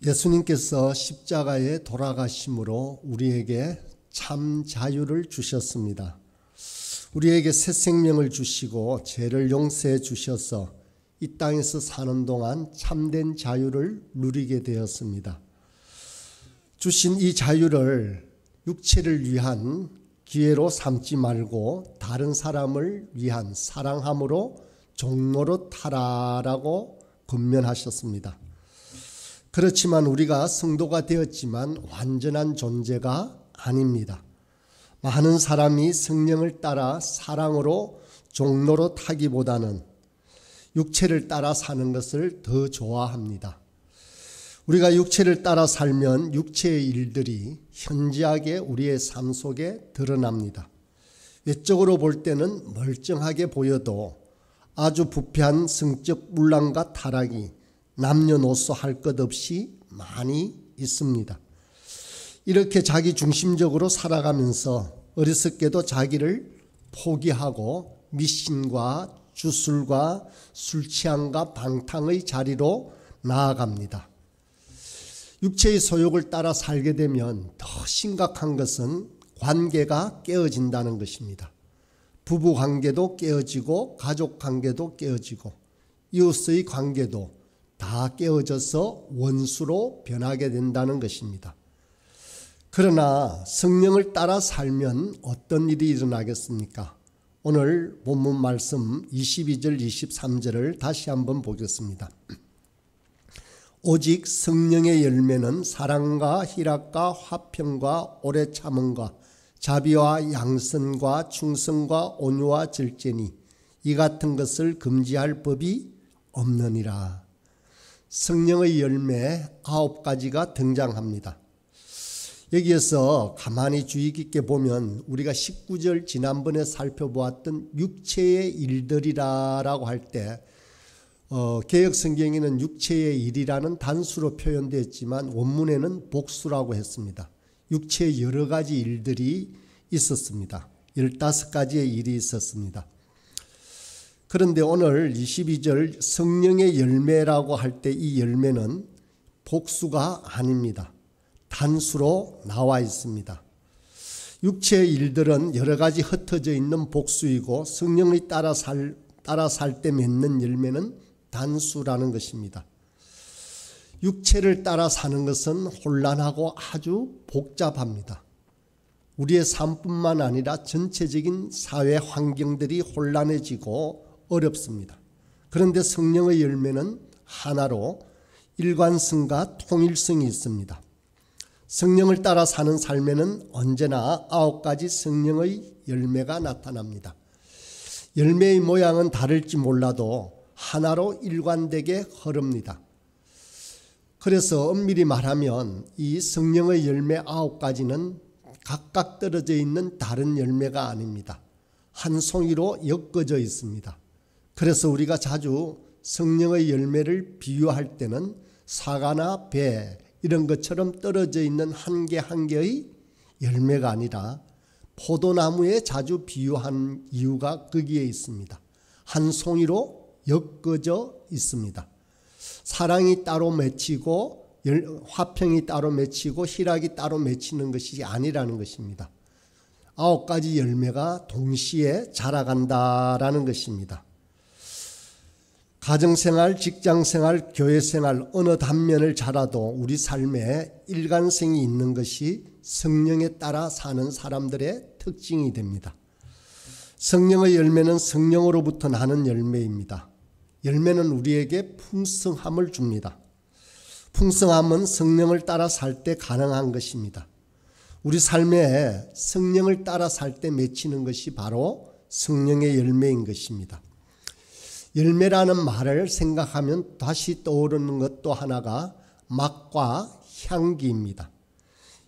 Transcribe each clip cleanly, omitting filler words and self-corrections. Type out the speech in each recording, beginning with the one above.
예수님께서 십자가에 돌아가심으로 우리에게 참 자유를 주셨습니다. 우리에게 새 생명을 주시고 죄를 용서해 주셔서 이 땅에서 사는 동안 참된 자유를 누리게 되었습니다. 주신 이 자유를 육체를 위한 기회로 삼지 말고 다른 사람을 위한 사랑함으로 종로로 타라라고 권면하셨습니다. 그렇지만 우리가 성도가 되었지만 완전한 존재가 아닙니다. 많은 사람이 성령을 따라 사랑으로 종로로 타기보다는 육체를 따라 사는 것을 더 좋아합니다. 우리가 육체를 따라 살면 육체의 일들이 현저하게 우리의 삶 속에 드러납니다. 외적으로 볼 때는 멀쩡하게 보여도 아주 부패한 성적 문란과 타락이 남녀노소 할 것 없이 많이 있습니다. 이렇게 자기 중심적으로 살아가면서 어리석게도 자기를 포기하고 미신과 주술과 술 취함과 방탕의 자리로 나아갑니다. 육체의 소욕을 따라 살게 되면 더 심각한 것은 관계가 깨어진다는 것입니다. 부부 관계도 깨어지고 가족 관계도 깨어지고 이웃의 관계도 다 깨어져서 원수로 변하게 된다는 것입니다. 그러나 성령을 따라 살면 어떤 일이 일어나겠습니까? 오늘 본문 말씀 22절 23절을 다시 한번 보겠습니다. 오직 성령의 열매는 사랑과 희락과 화평과 오래 참음과 자비와 양선과 충성과 온유와 절제니 이 같은 것을 금지할 법이 없느니라. 성령의 열매 9가지가 등장합니다. 여기에서 가만히 주의 깊게 보면 우리가 19절 지난번에 살펴보았던 육체의 일들이라고 할 때 개역성경에는 육체의 일이라는 단수로 표현되어 있지만 원문에는 복수라고 했습니다. 육체의 여러 가지 일들이 있었습니다. 15가지의 일이 있었습니다. 그런데 오늘 22절 성령의 열매라고 할 때 이 열매는 복수가 아닙니다. 단수로 나와 있습니다. 육체의 일들은 여러 가지 흩어져 있는 복수이고 성령을 따라 살 때 맺는 열매는 단수라는 것입니다. 육체를 따라 사는 것은 혼란하고 아주 복잡합니다. 우리의 삶뿐만 아니라 전체적인 사회 환경들이 혼란해지고 어렵습니다. 그런데 성령의 열매는 하나로 일관성과 통일성이 있습니다. 성령을 따라 사는 삶에는 언제나 9가지 성령의 열매가 나타납니다. 열매의 모양은 다를지 몰라도 하나로 일관되게 흐릅니다. 그래서 엄밀히 말하면 이 성령의 열매 9가지는 각각 떨어져 있는 다른 열매가 아닙니다. 한 송이로 엮어져 있습니다. 그래서 우리가 자주 성령의 열매를 비유할 때는 사과나 배 이런 것처럼 떨어져 있는 한 개 한 개의 열매가 아니라 포도나무에 자주 비유한 이유가 거기에 있습니다. 한 송이로 엮어져 있습니다. 사랑이 따로 맺히고 화평이 따로 맺히고 희락이 따로 맺히는 것이 아니라는 것입니다. 9가지 열매가 동시에 자라간다라는 것입니다. 가정생활, 직장생활, 교회생활 어느 단면을 자라도 우리 삶에 일관성이 있는 것이 성령에 따라 사는 사람들의 특징이 됩니다. 성령의 열매는 성령으로부터 나는 열매입니다. 열매는 우리에게 풍성함을 줍니다. 풍성함은 성령을 따라 살 때 가능한 것입니다. 우리 삶에 성령을 따라 살 때 맺히는 것이 바로 성령의 열매인 것입니다. 열매라는 말을 생각하면 다시 떠오르는 것 또 하나가 맛과 향기입니다.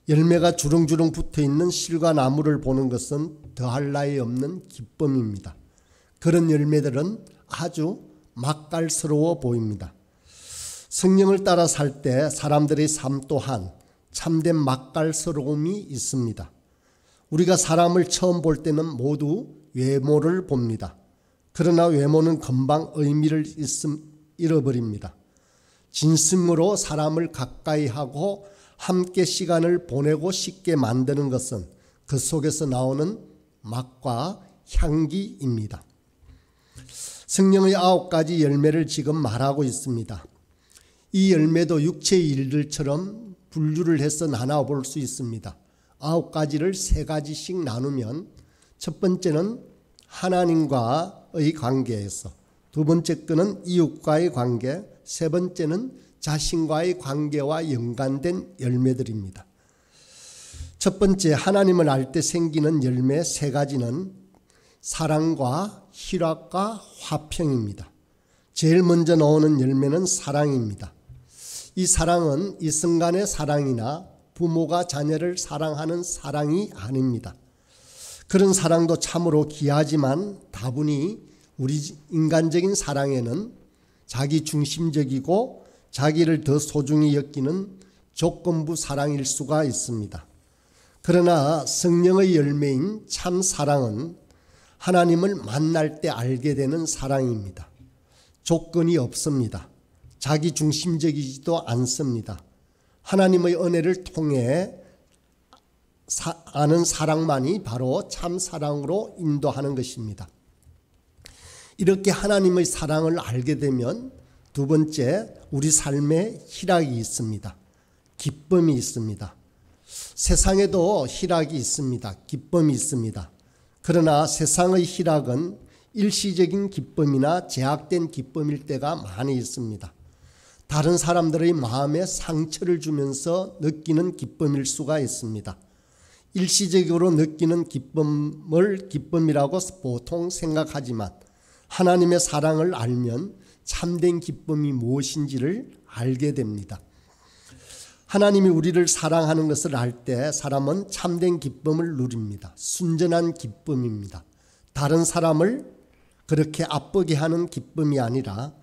열매가 주렁주렁 붙어있는 실과 나무를 보는 것은 더할 나위 없는 기쁨입니다. 그런 열매들은 아주 맛깔스러워 보입니다. 성령을 따라 살 때 사람들의 삶 또한 참된 맛깔스러움이 있습니다. 우리가 사람을 처음 볼 때는 모두 외모를 봅니다. 그러나 외모는 금방 의미를 잃어버립니다. 진심으로 사람을 가까이 하고 함께 시간을 보내고 싶게 만드는 것은 그 속에서 나오는 맛과 향기입니다. 성령의 9가지 열매를 지금 말하고 있습니다. 이 열매도 육체의 일들처럼 분류를 해서 나눠볼 수 있습니다. 9가지를 3가지씩 나누면 첫 번째는 하나님과의 관계에서, 두 번째 거는 이웃과의 관계, 세 번째는 자신과의 관계와 연관된 열매들입니다. 첫 번째 하나님을 알 때 생기는 열매 3가지는 사랑과 희락과 화평입니다. 제일 먼저 나오는 열매는 사랑입니다. 이 사랑은 이성 간의 사랑이나 부모가 자녀를 사랑하는 사랑이 아닙니다. 그런 사랑도 참으로 귀하지만 다분히 우리 인간적인 사랑에는 자기 중심적이고 자기를 더 소중히 여기는 조건부 사랑일 수가 있습니다. 그러나 성령의 열매인 참 사랑은 하나님을 만날 때 알게 되는 사랑입니다. 조건이 없습니다. 자기 중심적이지도 않습니다. 하나님의 은혜를 통해 아는 사랑만이 바로 참 사랑으로 인도하는 것입니다. 이렇게 하나님의 사랑을 알게 되면 두 번째, 우리 삶에 희락이 있습니다. 기쁨이 있습니다. 세상에도 희락이 있습니다. 기쁨이 있습니다. 그러나 세상의 희락은 일시적인 기쁨이나 제약된 기쁨일 때가 많이 있습니다. 다른 사람들의 마음에 상처를 주면서 느끼는 기쁨일 수가 있습니다. 일시적으로 느끼는 기쁨을 기쁨이라고 보통 생각하지만 하나님의 사랑을 알면 참된 기쁨이 무엇인지를 알게 됩니다. 하나님이 우리를 사랑하는 것을 알 때 사람은 참된 기쁨을 누립니다. 순전한 기쁨입니다. 다른 사람을 그렇게 아프게 하는 기쁨이 아니라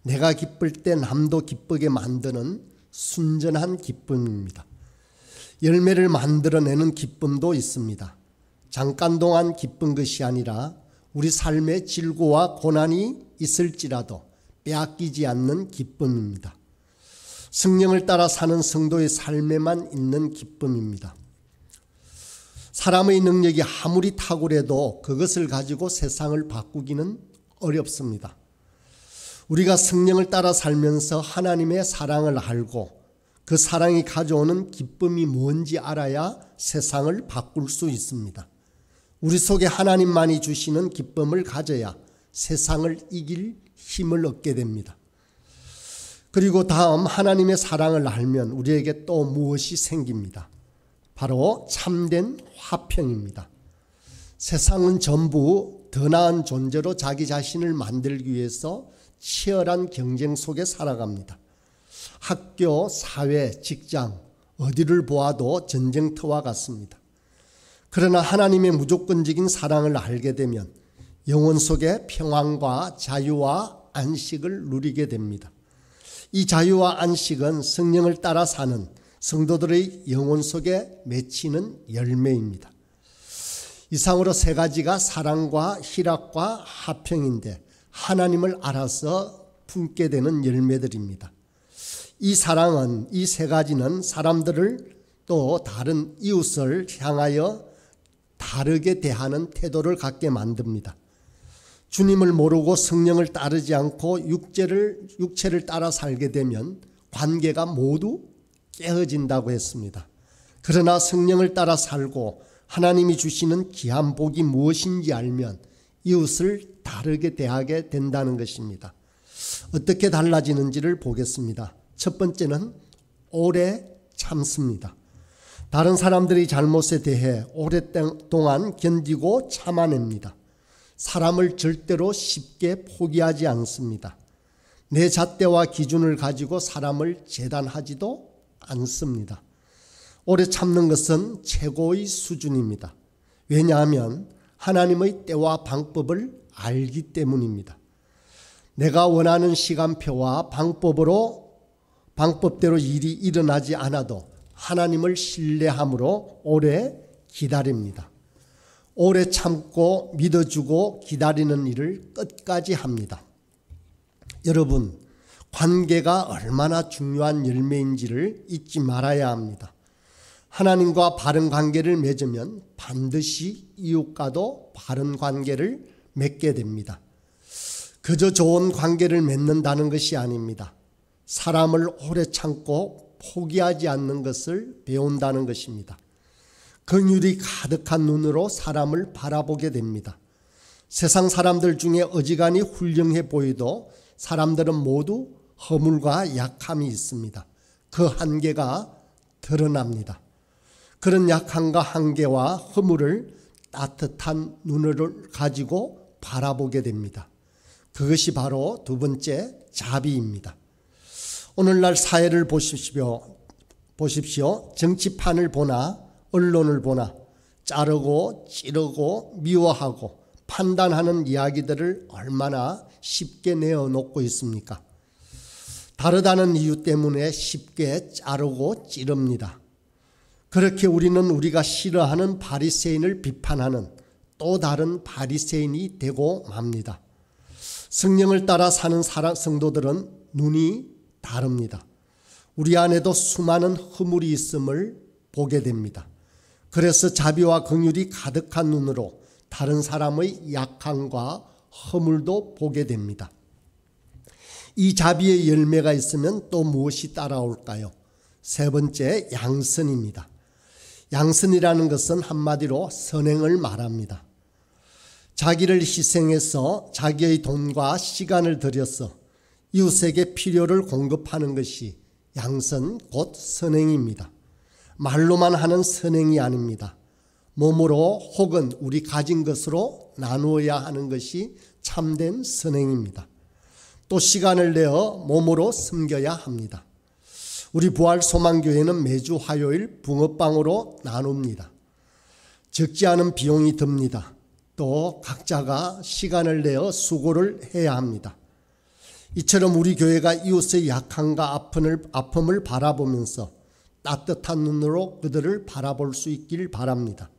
내가 기쁠 때 남도 기쁘게 만드는 순전한 기쁨입니다. 열매를 만들어내는 기쁨도 있습니다. 잠깐 동안 기쁜 것이 아니라 우리 삶에 질고와 고난이 있을지라도 빼앗기지 않는 기쁨입니다. 성령을 따라 사는 성도의 삶에만 있는 기쁨입니다. 사람의 능력이 아무리 탁월해도 그것을 가지고 세상을 바꾸기는 어렵습니다. 우리가 성령을 따라 살면서 하나님의 사랑을 알고 그 사랑이 가져오는 기쁨이 뭔지 알아야 세상을 바꿀 수 있습니다. 우리 속에 하나님만이 주시는 기쁨을 가져야 세상을 이길 힘을 얻게 됩니다. 그리고 다음 하나님의 사랑을 알면 우리에게 또 무엇이 생깁니다. 바로 참된 화평입니다. 세상은 전부 더 나은 존재로 자기 자신을 만들기 위해서 치열한 경쟁 속에 살아갑니다. 학교, 사회, 직장 어디를 보아도 전쟁터와 같습니다. 그러나 하나님의 무조건적인 사랑을 알게 되면 영혼 속에 평안과 자유와 안식을 누리게 됩니다. 이 자유와 안식은 성령을 따라 사는 성도들의 영혼 속에 맺히는 열매입니다. 이상으로 3가지가 사랑과 희락과 화평인데 하나님을 알아서 품게 되는 열매들입니다. 이 사랑은, 이 3가지는 사람들을 또 다른 이웃을 향하여 다르게 대하는 태도를 갖게 만듭니다. 주님을 모르고 성령을 따르지 않고 육체를 따라 살게 되면 관계가 모두 깨어진다고 했습니다. 그러나 성령을 따라 살고 하나님이 주시는 귀한 복이 무엇인지 알면 이웃을 다르게 대하게 된다는 것입니다. 어떻게 달라지는지를 보겠습니다. 첫 번째는 오래 참습니다. 다른 사람들의 잘못에 대해 오랫동안 견디고 참아냅니다. 사람을 절대로 쉽게 포기하지 않습니다. 내 잣대와 기준을 가지고 사람을 재단하지도 않습니다. 오래 참는 것은 최고의 수준입니다. 왜냐하면 하나님의 때와 방법을 알기 때문입니다. 내가 원하는 시간표와 방법대로 일이 일어나지 않아도 하나님을 신뢰함으로 오래 기다립니다. 오래 참고 믿어주고 기다리는 일을 끝까지 합니다. 여러분, 관계가 얼마나 중요한 열매인지를 잊지 말아야 합니다. 하나님과 바른 관계를 맺으면 반드시 이웃과도 바른 관계를 맺게 됩니다. 그저 좋은 관계를 맺는다는 것이 아닙니다. 사람을 오래 참고 포기하지 않는 것을 배운다는 것입니다. 긍휼이 가득한 눈으로 사람을 바라보게 됩니다. 세상 사람들 중에 어지간히 훌륭해 보이도 사람들은 모두 허물과 약함이 있습니다. 그 한계가 드러납니다. 그런 약함과 한계와 허물을 따뜻한 눈을 가지고 바라보게 됩니다. 그것이 바로 두 번째 자비입니다. 오늘날 사회를 보십시오. 정치판을 보나 언론을 보나 자르고 찌르고 미워하고 판단하는 이야기들을 얼마나 쉽게 내어놓고 있습니까? 다르다는 이유 때문에 쉽게 자르고 찌릅니다. 그렇게 우리는 우리가 싫어하는 바리새인을 비판하는 또 다른 바리새인이 되고 맙니다. 성령을 따라 사는 성도들은 눈이 다릅니다. 우리 안에도 수많은 허물이 있음을 보게 됩니다. 그래서 자비와 긍휼이 가득한 눈으로 다른 사람의 약함과 허물도 보게 됩니다. 이 자비의 열매가 있으면 또 무엇이 따라올까요? 세 번째, 양선입니다. 양선이라는 것은 한마디로 선행을 말합니다. 자기를 희생해서 자기의 돈과 시간을 들여서 이웃에게 필요를 공급하는 것이 양선 곧 선행입니다. 말로만 하는 선행이 아닙니다. 몸으로 혹은 우리 가진 것으로 나누어야 하는 것이 참된 선행입니다. 또 시간을 내어 몸으로 섬겨야 합니다. 우리 부활소망교회는 매주 화요일 붕어빵으로 나눕니다. 적지 않은 비용이 듭니다. 또 각자가 시간을 내어 수고를 해야 합니다. 이처럼 우리 교회가 이웃의 약함과 아픔을 바라보면서 따뜻한 눈으로 그들을 바라볼 수 있길 바랍니다.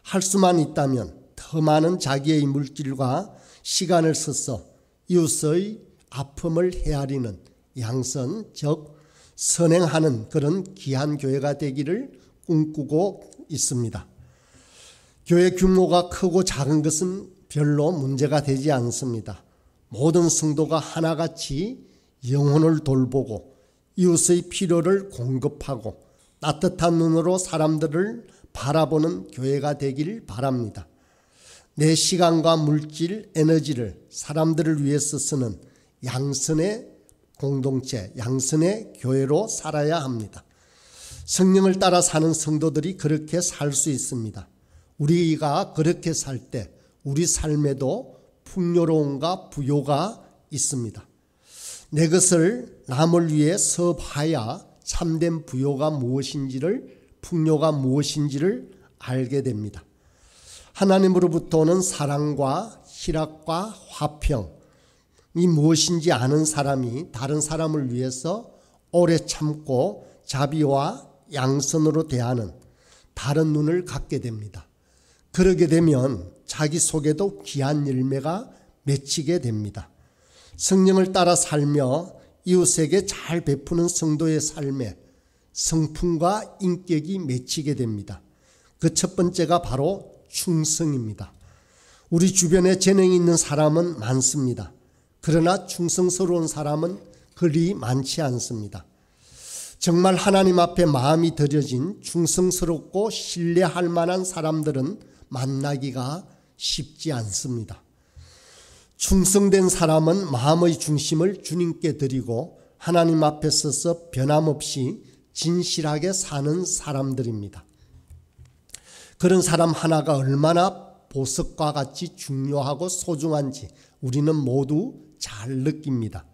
할 수만 있다면 더 많은 자기의 물질과 시간을 써서 이웃의 아픔을 헤아리는 양선, 즉 선행하는 그런 귀한 교회가 되기를 꿈꾸고 있습니다. 교회 규모가 크고 작은 것은 별로 문제가 되지 않습니다. 모든 성도가 하나같이 영혼을 돌보고 이웃의 필요를 공급하고 따뜻한 눈으로 사람들을 바라보는 교회가 되길 바랍니다. 내 시간과 물질, 에너지를 사람들을 위해서 쓰는 양선의 공동체, 양선의 교회로 살아야 합니다. 성령을 따라 사는 성도들이 그렇게 살 수 있습니다. 우리가 그렇게 살 때 우리 삶에도 풍요로움과 부요가 있습니다. 내 것을 남을 위해 써봐야 참된 부요가 무엇인지를, 풍요가 무엇인지를 알게 됩니다. 하나님으로부터 오는 사랑과 희락과 화평이 무엇인지 아는 사람이 다른 사람을 위해서 오래 참고 자비와 양선으로 대하는 다른 눈을 갖게 됩니다. 그러게 되면 자기 속에도 귀한 열매가 맺히게 됩니다. 성령을 따라 살며 이웃에게 잘 베푸는 성도의 삶에 성품과 인격이 맺히게 됩니다. 그 첫 번째가 바로 충성입니다. 우리 주변에 재능이 있는 사람은 많습니다. 그러나 충성스러운 사람은 그리 많지 않습니다. 정말 하나님 앞에 마음이 들여진 충성스럽고 신뢰할 만한 사람들은 만나기가 쉽지 않습니다. 충성된 사람은 마음의 중심을 주님께 드리고 하나님 앞에 서서 변함없이 진실하게 사는 사람들입니다. 그런 사람 하나가 얼마나 보석과 같이 중요하고 소중한지 우리는 모두 잘 느낍니다.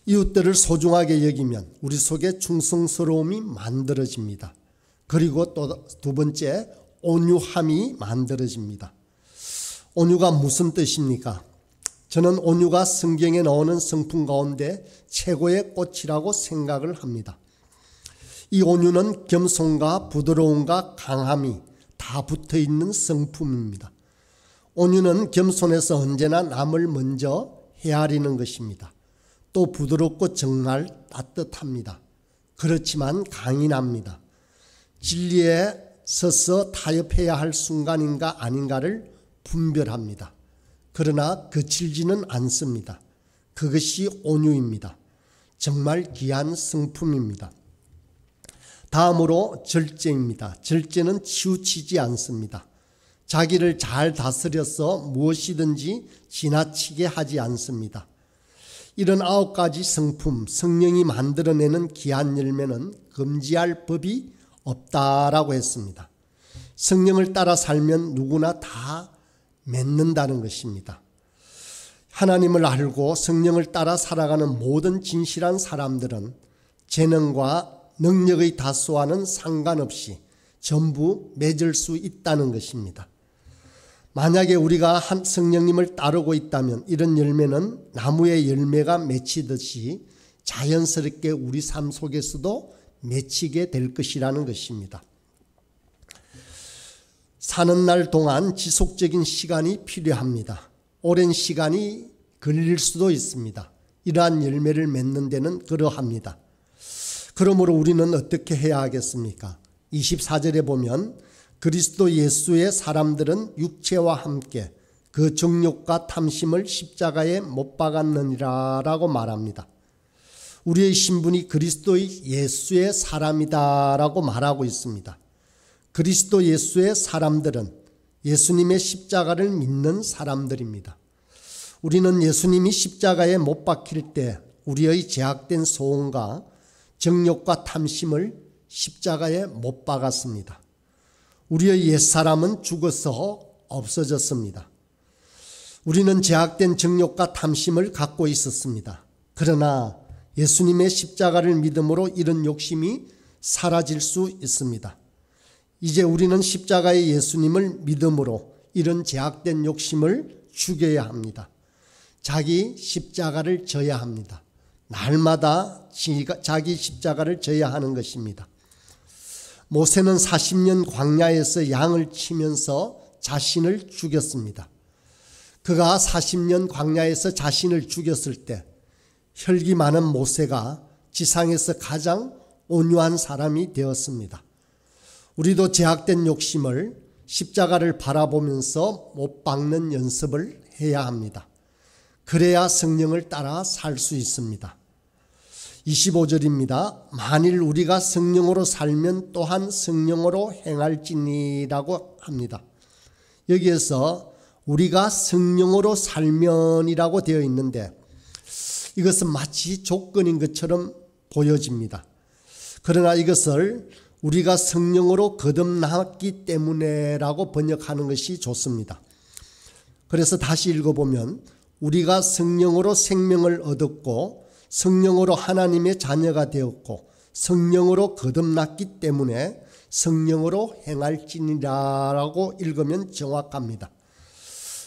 이웃들을 소중하게 여기면 우리 속에 충성스러움이 만들어집니다. 그리고 또 두 번째, 온유함이 만들어집니다. 온유가 무슨 뜻입니까? 저는 온유가 성경에 나오는 성품 가운데 최고의 꽃이라고 생각을 합니다. 이 온유는 겸손과 부드러움과 강함이 다 붙어있는 성품입니다. 온유는 겸손해서 언제나 남을 먼저 헤아리는 것입니다. 또 부드럽고 정말 따뜻합니다. 그렇지만 강인합니다. 진리에 서서 타협해야 할 순간인가 아닌가를 분별합니다. 그러나 거칠지는 않습니다. 그것이 온유입니다. 정말 귀한 성품입니다. 다음으로 절제입니다. 절제는 치우치지 않습니다. 자기를 잘 다스려서 무엇이든지 지나치게 하지 않습니다. 이런 9가지 성품, 성령이 만들어내는 귀한 열매는 금지할 법이 없다라고 했습니다. 성령을 따라 살면 누구나 다 맺는다는 것입니다. 하나님을 알고 성령을 따라 살아가는 모든 진실한 사람들은 재능과 능력의 다수와는 상관없이 전부 맺을 수 있다는 것입니다. 만약에 우리가 성령님을 따르고 있다면 이런 열매는 나무의 열매가 맺히듯이 자연스럽게 우리 삶 속에서도 맺히게 될 것이라는 것입니다. 사는 날 동안 지속적인 시간이 필요합니다. 오랜 시간이 걸릴 수도 있습니다. 이러한 열매를 맺는 데는 그러합니다. 그러므로 우리는 어떻게 해야 하겠습니까? 24절에 보면 그리스도 예수의 사람들은 육체와 함께 그 정욕과 탐심을 십자가에 못 박았느니라 라고 말합니다. 우리의 신분이 그리스도의 예수의 사람이다 라고 말하고 있습니다. 그리스도 예수의 사람들은 예수님의 십자가를 믿는 사람들입니다. 우리는 예수님이 십자가에 못 박힐 때 우리의 제약된 소원과 정욕과 탐심을 십자가에 못 박았습니다. 우리의 옛사람은 죽어서 없어졌습니다. 우리는 제약된 정욕과 탐심을 갖고 있었습니다. 그러나 예수님의 십자가를 믿음으로 이런 욕심이 사라질 수 있습니다. 이제 우리는 십자가의 예수님을 믿음으로 이런 제약된 욕심을 죽여야 합니다. 자기 십자가를 져야 합니다. 날마다 자기 십자가를 져야 하는 것입니다. 모세는 40년 광야에서 양을 치면서 자신을 죽였습니다. 그가 40년 광야에서 자신을 죽였을 때 혈기 많은 모세가 지상에서 가장 온유한 사람이 되었습니다. 우리도 제약된 욕심을 십자가를 바라보면서 못 박는 연습을 해야 합니다. 그래야 성령을 따라 살 수 있습니다. 25절입니다. 만일 우리가 성령으로 살면 또한 성령으로 행할지니라고 합니다. 여기에서 우리가 성령으로 살면이라고 되어 있는데 이것은 마치 조건인 것처럼 보여집니다. 그러나 이것을 우리가 성령으로 거듭났기 때문에라고 번역하는 것이 좋습니다. 그래서 다시 읽어보면 우리가 성령으로 생명을 얻었고 성령으로 하나님의 자녀가 되었고 성령으로 거듭났기 때문에 성령으로 행할지니라고 읽으면 정확합니다.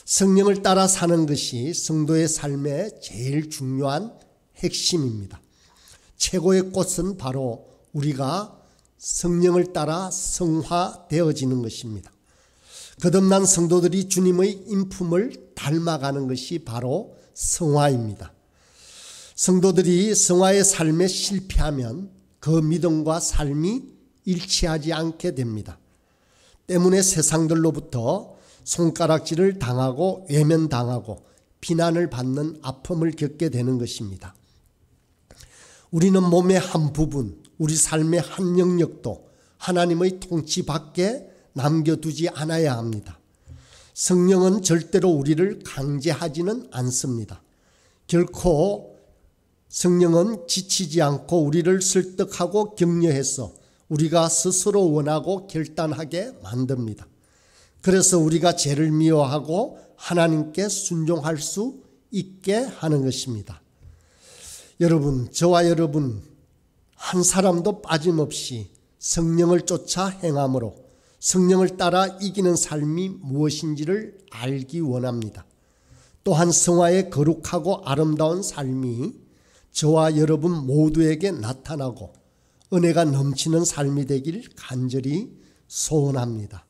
성령을 따라 사는 것이 성도의 삶의 제일 중요한 핵심입니다. 최고의 꽃은 바로 우리가 성령을 따라 성화되어지는 것입니다. 거듭난 성도들이 주님의 인품을 닮아가는 것이 바로 성화입니다. 성도들이 성화의 삶에 실패하면 그 믿음과 삶이 일치하지 않게 됩니다. 때문에 세상들로부터 손가락질을 당하고 외면당하고 비난을 받는 아픔을 겪게 되는 것입니다. 우리는 몸의 한 부분, 우리 삶의 한 영역도 하나님의 통치 밖에 남겨두지 않아야 합니다. 성령은 절대로 우리를 강제하지는 않습니다. 결코 성령은 지치지 않고 우리를 설득하고 격려해서 우리가 스스로 원하고 결단하게 만듭니다. 그래서 우리가 죄를 미워하고 하나님께 순종할 수 있게 하는 것입니다. 여러분, 저와 여러분 한 사람도 빠짐없이 성령을 쫓아 행함으로 성령을 따라 이기는 삶이 무엇인지를 알기 원합니다. 또한 성화의 거룩하고 아름다운 삶이 저와 여러분 모두에게 나타나고 은혜가 넘치는 삶이 되길 간절히 소원합니다.